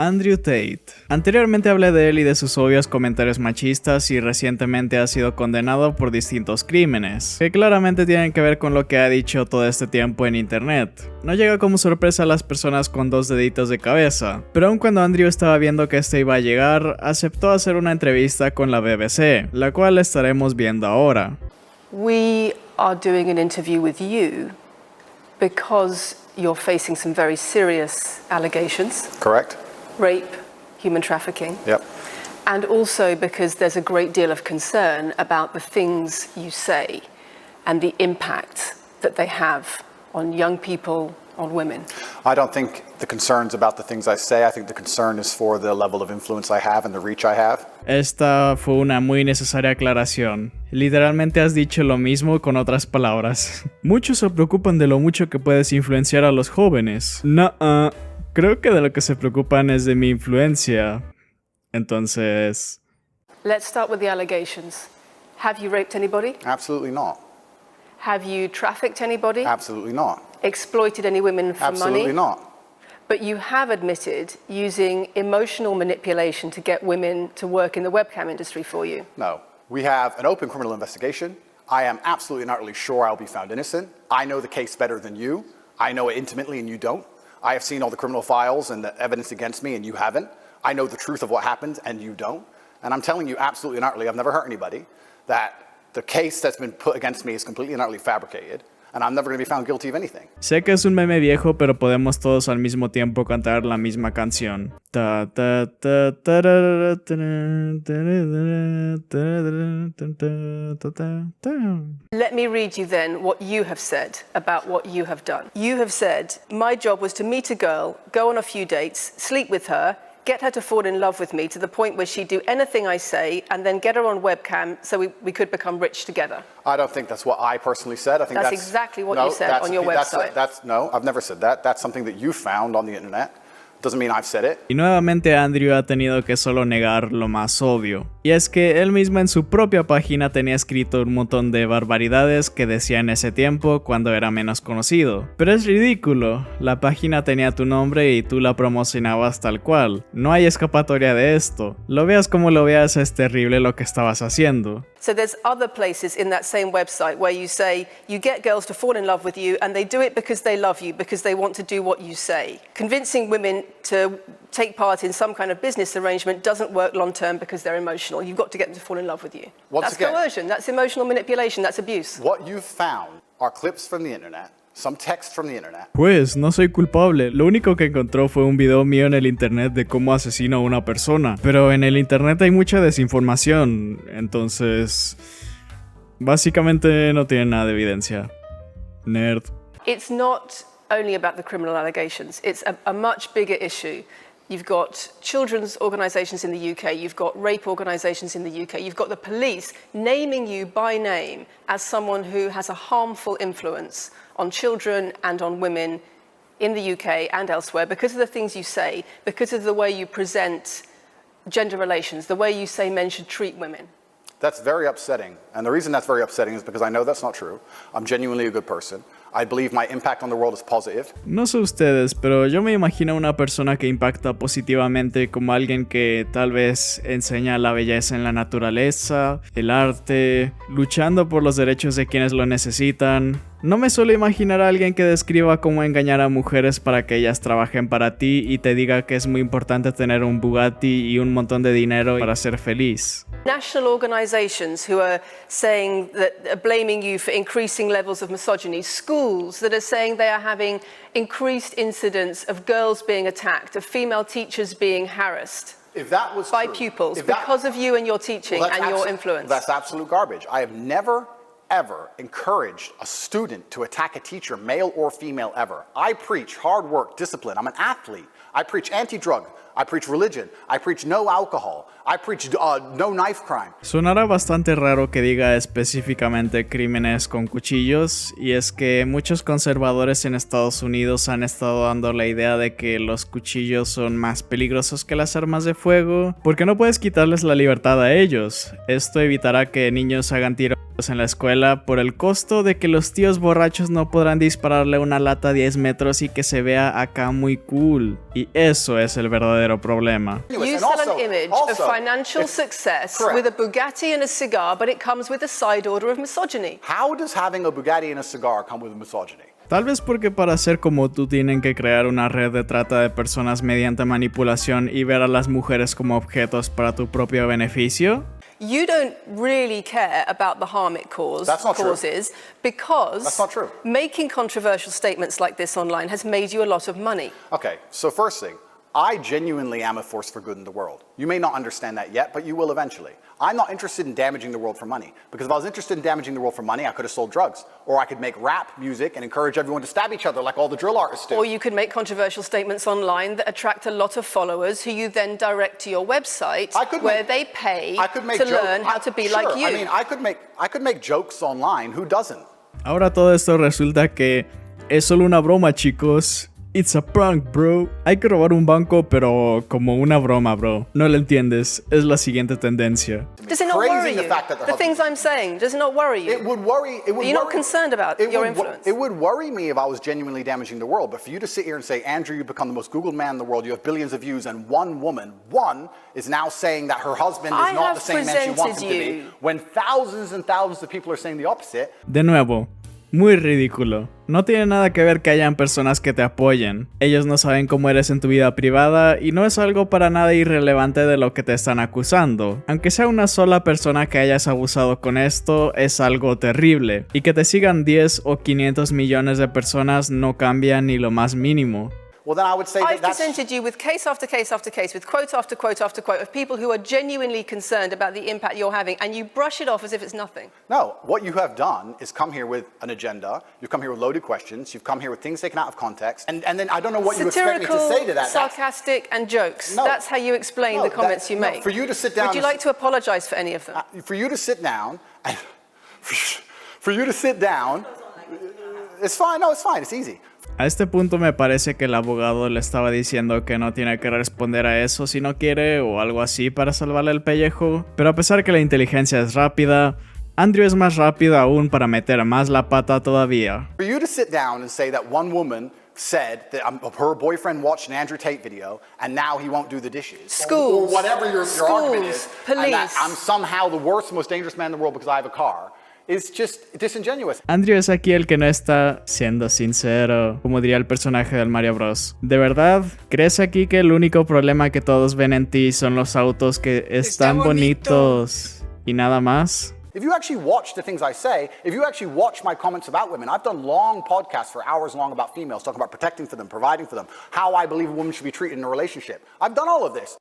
Andrew Tate. Anteriormente hablé de él y de sus obvios comentarios machistas y recientemente ha sido condenado por distintos crímenes, que claramente tienen que ver con lo que ha dicho todo este tiempo en internet. No llega como sorpresa a las personas con dos deditos de cabeza, pero aun cuando Andrew estaba viendo que este iba a llegar, aceptó hacer una entrevista con la BBC, la cual estaremos viendo ahora. We are doing an interview with you because you're facing some very serious allegations. Correct. Rape, human trafficking. Yep. And also because there's a great deal of concern about the things you say and the impact that they have on young people, on women. I don't think the concern's about the things I say. I think the concern is for the level of influence I have and the reach I have. Esta fue una muy necesaria aclaración. Literalmente has dicho lo mismo con otras palabras. Muchos se preocupan de lo mucho que puedes influenciar a los jóvenes. Creo que de lo que se preocupan es de mi influencia. Entonces... Let's start with the allegations. Have you raped anybody? Absolutely not. Have you trafficked anybody? Absolutely not. Exploited any women for money? Absolutely not. But you have admitted using emotional manipulation to get women to work in the webcam industry for you. No. We have an open criminal investigation. I am absolutely and utterly sure I'll be found innocent. I know the case better than you. I know it intimately and you don't. I have seen all the criminal files and the evidence against me and you haven't. I know the truth of what happened and you don't. And I'm telling you absolutely and utterly, I've never hurt anybody, that the case that's been put against me is completely and utterly fabricated. And I'm never going to be found guilty of anything. Sé que es un meme viejo, pero podemos todos al mismo tiempo cantar la misma canción. Let me read you then what you have said about what you have done. You have said, my job was to meet a girl, go on a few dates, sleep with her, get her to fall in love with me to the point where she'd do anything I say, and then get her on webcam so we could become rich together. I don't think that's what I personally said. I think that's exactly what you said on your website. No, I've never said that. That's something that you found on the internet. Doesn't mean I've said it. Y nuevamente Andrew ha tenido que solo negar lo más obvio. Y es que él mismo en su propia página tenía escrito un montón de barbaridades que decía en ese tiempo cuando era menos conocido. Pero es ridículo, la página tenía tu nombre y tú la promocionabas tal cual. No hay escapatoria de esto. Lo veas como lo veas, es terrible lo que estabas haciendo. So there's other places in that same website where you say you get girls to fall in love with you and they do it because they love you, because they want to do what you say. Convincing women to take part in some kind of business arrangement doesn't work long term because they're emotional. You've got to get them to fall in love with you. That's coercion, that's emotional manipulation, that's abuse. What you've found are clips from the internet. Some text from the internet. Pues no soy culpable, lo único que encontró fue un video mío en el internet de cómo asesino a una persona, pero en el internet hay mucha desinformación, entonces básicamente no tiene nada de evidencia. Nerd. It's not only about the criminal allegations, it's a much bigger issue. You've got children's organisations in the UK, you've got rape organisations in the UK, you've got the police naming you by name as someone who has a harmful influence on children and on women in the UK and elsewhere because of the things you say, because of the way you present gender relations, the way you say men should treat women. That's very upsetting. And the reason that's very upsetting is because I know that's not true. I'm genuinely a good person. I believe my impact on the world is positive. No sé ustedes, pero yo me imagino a una persona que impacta positivamente como alguien que tal vez enseña la belleza en la naturaleza, el arte, luchando por los derechos de quienes lo necesitan. No me suelo imaginar a alguien que describa cómo engañar a mujeres para que ellas trabajen para ti y te diga que es muy importante tener un Bugatti y un montón de dinero para ser feliz. National organisations who are saying that are blaming you for increasing levels of misogyny, schools that are saying they are having increased incidents of girls being attacked, of female teachers being harassed. If that was by true, pupils because of you and your teaching and your influence. That's absolute garbage. I have never ever encouraged a student to attack a teacher, male or female, ever. I preach hard work, discipline. I'm an athlete. I preach anti-drug. I preach religion. I preach no alcohol. I preach no knife crime. Sonará bastante raro que diga específicamente crímenes con cuchillos, y es que muchos conservadores en Estados Unidos han estado dando la idea de que los cuchillos son más peligrosos que las armas de fuego, porque no puedes quitarles la libertad a ellos. Esto evitará que niños hagan tiros en la escuela por el costo de que los tíos borrachos no podrán dispararle una lata a 10 metros y que se vea acá muy cool. Y eso es el verdadero problema. You sell an image of financial success with a Bugatti and a cigar, but it comes with a side order of misogyny. How does having a Bugatti and a cigar come with misogyny? Tal vez porque para ser como tú tienen que crear una red de trata de personas mediante manipulación y ver a las mujeres como objetos para tu propio beneficio. You don't really care about the harm it causes because That's not true. Making controversial statements like this online has made you a lot of money. Okay, so first thing, I genuinely am a force for good in the world. You may not understand that yet, but you will eventually. I'm not interested in damaging the world for money, because if I was interested in damaging the world for money, I could have sold drugs. Or I could make rap music and encourage everyone to stab each other like all the drill artists do. Or you could make controversial statements online that attract a lot of followers who you then direct to your website where they pay to learn how to be like you. I mean, I could make jokes online. Who doesn't? Ahora todo esto resulta que es solo una broma, chicos. It's a prank, bro. Hay que robar un banco, pero como una broma, bro. No lo entiendes. Es la siguiente tendencia. Does it not worry you? The things I'm saying, does it not worry you? It would worry. Are you not concerned about your influence? It would worry me if I was genuinely damaging the world. But for you to sit here and say, Andrew, you've become the most Googled man in the world. You have billions of views, and one woman, is now saying that her husband is not the same man she wants him to be. When thousands and thousands of people are saying the opposite. De nuevo. Muy ridículo. No tiene nada que ver que hayan personas que te apoyen. Ellos no saben cómo eres en tu vida privada y no es algo para nada irrelevante de lo que te están acusando. Aunque sea una sola persona que hayas abusado con esto, es algo terrible. Y que te sigan 10 o 500 millones de personas no cambia ni lo más mínimo. Well, then I would say I've presented you with case after case after case, with quote after quote after quote of people who are genuinely concerned about the impact you're having, and you brush it off as if it's nothing. No, what you have done is come here with an agenda, you've come here with loaded questions, you've come here with things taken out of context, and then I don't know what you expect me to say to that. Sarcastic and jokes. No, that's how you explain the comments you make. No, for you to sit down. Would you like to apologize for any of them? For you to sit down, for you to sit down, it's fine, no, it's fine, it's easy. A este punto me parece que el abogado le estaba diciendo que no tiene que responder a eso si no quiere o algo así para salvarle el pellejo, pero a pesar que la inteligencia es rápida, Andrew es más rápido aún para meter más la pata todavía. For you to sit down and say that one woman said that her boyfriend watched an Andrew Tate video and now he won't do the dishes. Schools, or whatever your argument is, police. And that I'm somehow the worst, most dangerous man in the world because I have a car. It's just disingenuous. Andrew es aquí el que no está siendo sincero, como diría el personaje del Mario Bros. ¿De verdad? ¿Crees aquí que el único problema que todos ven en ti son los autos que están bonitos y nada más? If you actually watch the things I say, if you actually watch my comments about women, I've done long podcasts for hours long about females, talking about protecting for them, providing for them, how I believe a woman should be treated in a relationship. I've done all of this.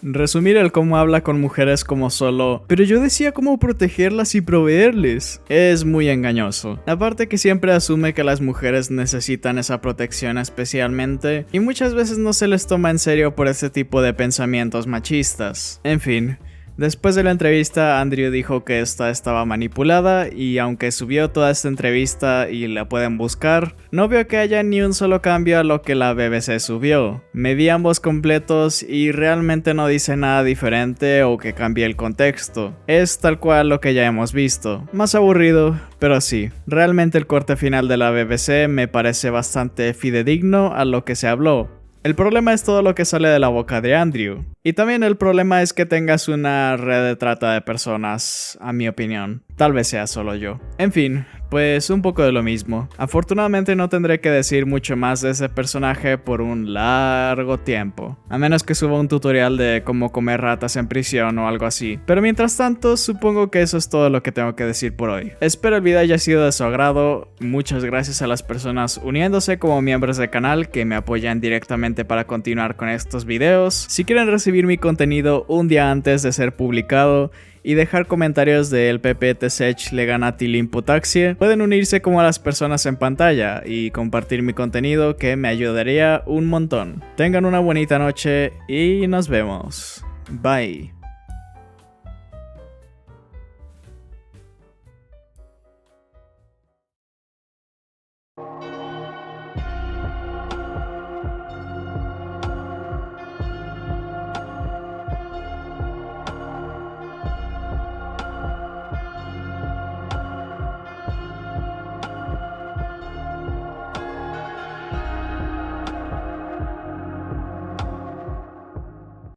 Resumir el cómo habla con mujeres como solo, pero yo decía cómo protegerlas y proveerles, es muy engañoso. Aparte que siempre asume que las mujeres necesitan esa protección especialmente, y muchas veces no se les toma en serio por este tipo de pensamientos machistas. En fin. Después de la entrevista, Andrew dijo que esta estaba manipulada y aunque subió toda esta entrevista y la pueden buscar, no veo que haya ni un solo cambio a lo que la BBC subió. Me vi ambos completos y realmente no dice nada diferente o que cambie el contexto. Es tal cual lo que ya hemos visto. Más aburrido, pero sí. Realmente el corte final de la BBC me parece bastante fidedigno a lo que se habló. El problema es todo lo que sale de la boca de Andrew. Y también el problema es que tengas una red de trata de personas, a mi opinión. Tal vez sea solo yo. En fin, pues un poco de lo mismo. Afortunadamente no tendré que decir mucho más de ese personaje por un largo tiempo. A menos que suba un tutorial de cómo comer ratas en prisión o algo así. Pero mientras tanto, supongo que eso es todo lo que tengo que decir por hoy. Espero el video haya sido de su agrado. Muchas gracias a las personas uniéndose como miembros del canal que me apoyan directamente para continuar con estos videos. Si quieren recibir mi contenido un día antes de ser publicado y dejar comentarios del PPT Sech Leganati Limputaxie, pueden unirse como a las personas en pantalla y compartir mi contenido que me ayudaría un montón. Tengan una bonita noche y nos vemos. Bye.